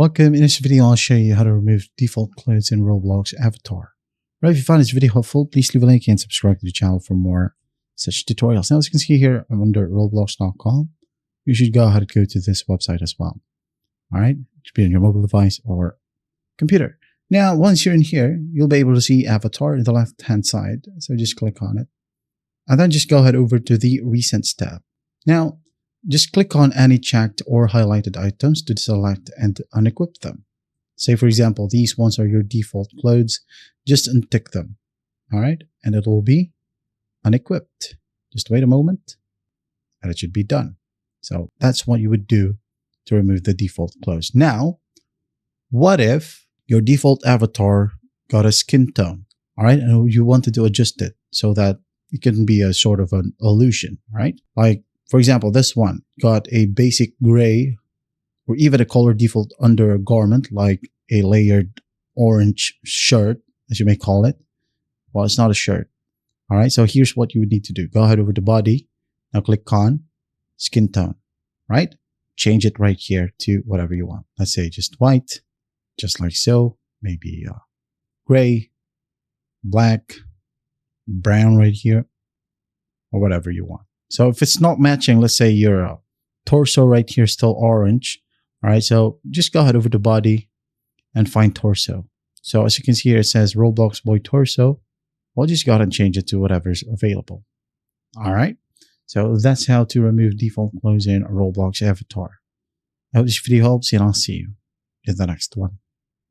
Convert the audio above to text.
Welcome. In this video, I'll show you how to remove default clothes in Roblox Avatar. Right, if you find this video helpful, please leave a like and subscribe to the channel for more such tutorials. Now, as you can see here, I'm under roblox.com. You should go ahead and go to this website as well. All right, it should be on your mobile device or computer. Now, once you're in here, you'll be able to see Avatar in the left-hand side. So just click on it. And then just go ahead over to the Recents tab. Now, just click on any checked or highlighted items to select and unequip them. Say, for example, these ones are your default clothes. Just untick them. All right. And it will be unequipped. Just wait a moment and it should be done. So that's what you would do to remove the default clothes. Now, what if your default avatar got a skin tone? All right. And you wanted to adjust it so that it can be a sort of an illusion, right? Like, for example, this one got a basic gray or even a color default undergarment like a layered orange shirt, as you may call it. Well, it's not a shirt. All right, so here's what you would need to do. Go ahead over to body. Now click on skin tone, right? Change it right here to whatever you want. Let's say just white, just like so. Maybe gray, black, brown right here, or whatever you want. So if it's not matching, let's say your torso right here is still orange. All right, so just go ahead over to body and find torso. So as you can see here, it says Roblox boy torso. We'll just go ahead and change it to whatever's available. All right, so that's how to remove default clothes in Roblox Avatar. I hope this video helps and I'll see you in the next one.